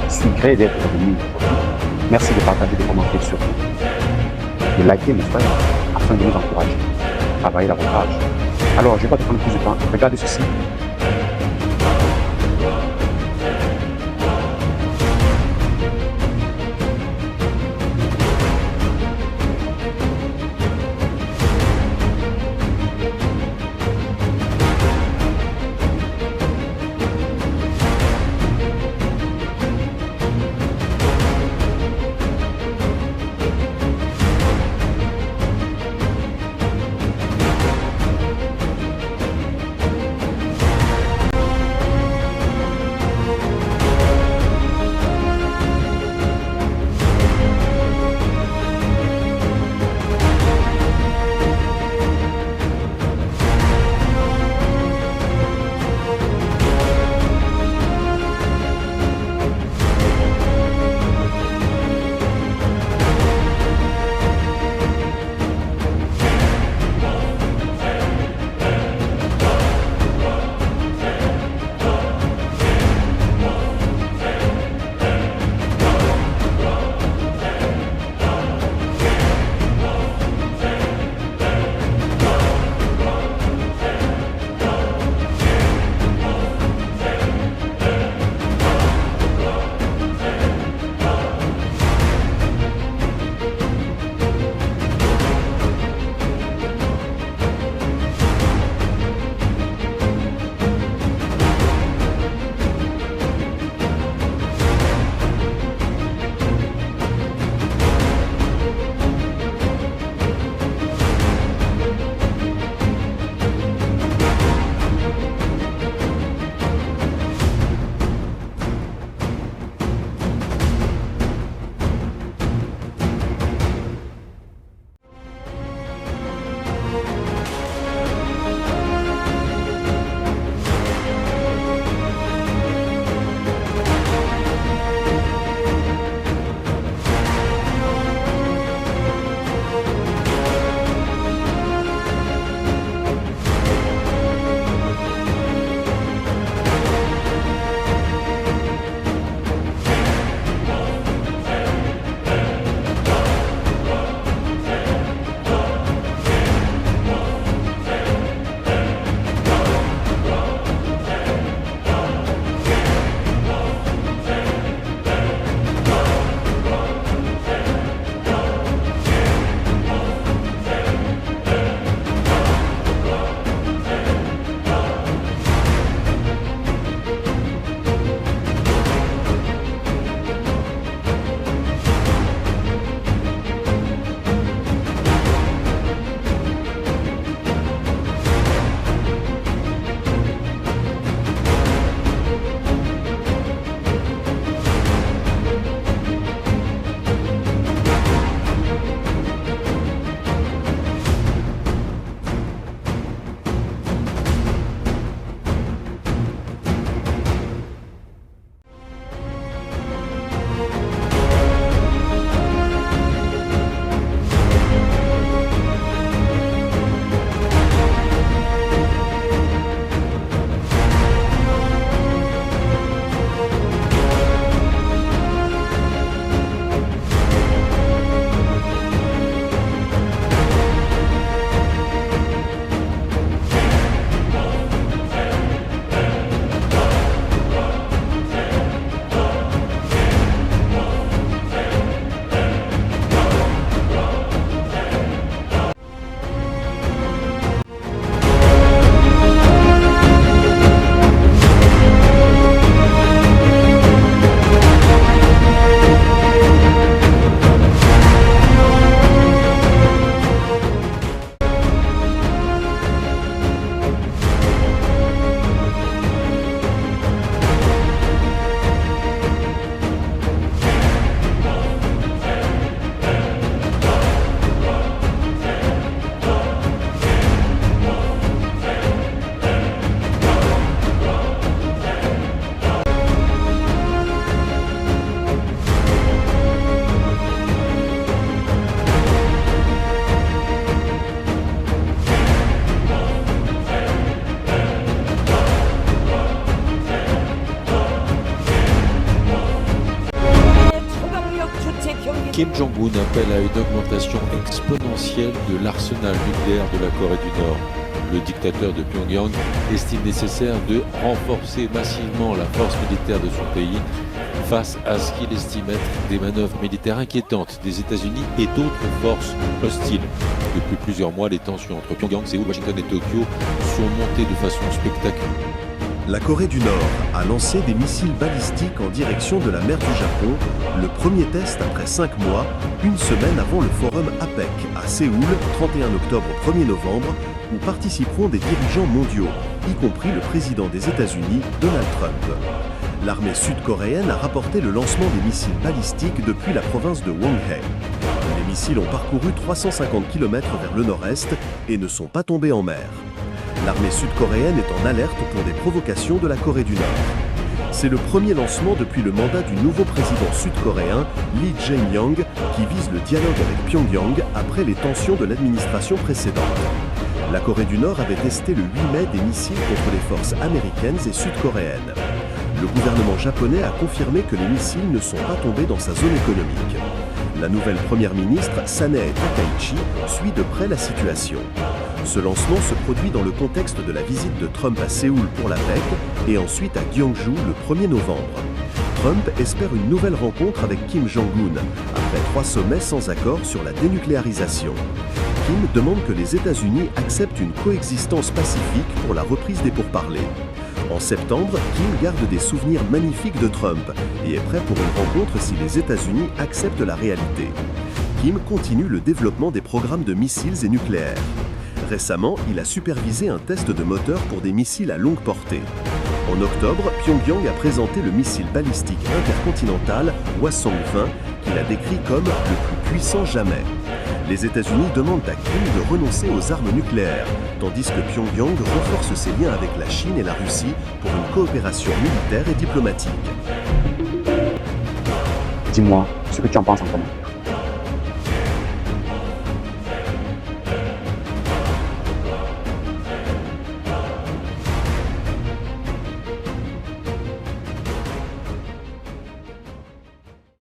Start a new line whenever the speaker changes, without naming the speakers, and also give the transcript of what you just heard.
suis gré d'être venu aujourd'hui. Merci de partager, de commenter surtout, de liker mes frères afin de nous encourager à travailler davantage. Alors, je ne vais pas te prendre plus de temps. Regardez ceci.
Kim Jong-un appelle à une augmentation exponentielle de l'arsenal nucléaire de la Corée du Nord. Le dictateur de Pyongyang estime nécessaire de renforcer massivement la force militaire de son pays face à ce qu'il estime être des manœuvres militaires inquiétantes des États-Unis et d'autres forces hostiles. Depuis plusieurs mois, les tensions entre Pyongyang, Séoul, Washington et Tokyo sont montées de façon spectaculaire.
La Corée du Nord a lancé des missiles balistiques en direction de la mer du Japon, le premier test après 5 mois, une semaine avant le forum APEC à Séoul, 31 octobre 1er novembre, où participeront des dirigeants mondiaux, y compris le président des États-Unis, Donald Trump. L'armée sud-coréenne a rapporté le lancement des missiles balistiques depuis la province de Hwanghae. Les missiles ont parcouru 350 km vers le nord-est et ne sont pas tombés en mer. L'armée sud-coréenne est en alerte pour des provocations de la Corée du Nord. C'est le premier lancement depuis le mandat du nouveau président sud-coréen, Lee Jae-myung, qui vise le dialogue avec Pyongyang après les tensions de l'administration précédente. La Corée du Nord avait testé le 8 mai des missiles contre les forces américaines et sud-coréennes. Le gouvernement japonais a confirmé que les missiles ne sont pas tombés dans sa zone économique. La nouvelle première ministre, Sanae Takaichi, suit de près la situation. Ce lancement se produit dans le contexte de la visite de Trump à Séoul pour l'APEC et ensuite à Gyeongju le 1er novembre. Trump espère une nouvelle rencontre avec Kim Jong-un, après 3 sommets sans accord sur la dénucléarisation. Kim demande que les États-Unis acceptent une coexistence pacifique pour la reprise des pourparlers. En septembre, Kim garde des souvenirs magnifiques de Trump et est prêt pour une rencontre si les États-Unis acceptent la réalité. Kim continue le développement des programmes de missiles et nucléaires. Récemment, il a supervisé un test de moteur pour des missiles à longue portée. En octobre, Pyongyang a présenté le missile balistique intercontinental Hwasong-20 qu'il a décrit comme le plus puissant jamais. Les États-Unis demandent à Kim de renoncer aux armes nucléaires, tandis que Pyongyang renforce ses liens avec la Chine et la Russie pour une coopération militaire et diplomatique.
Dis-moi ce que tu en penses en commun.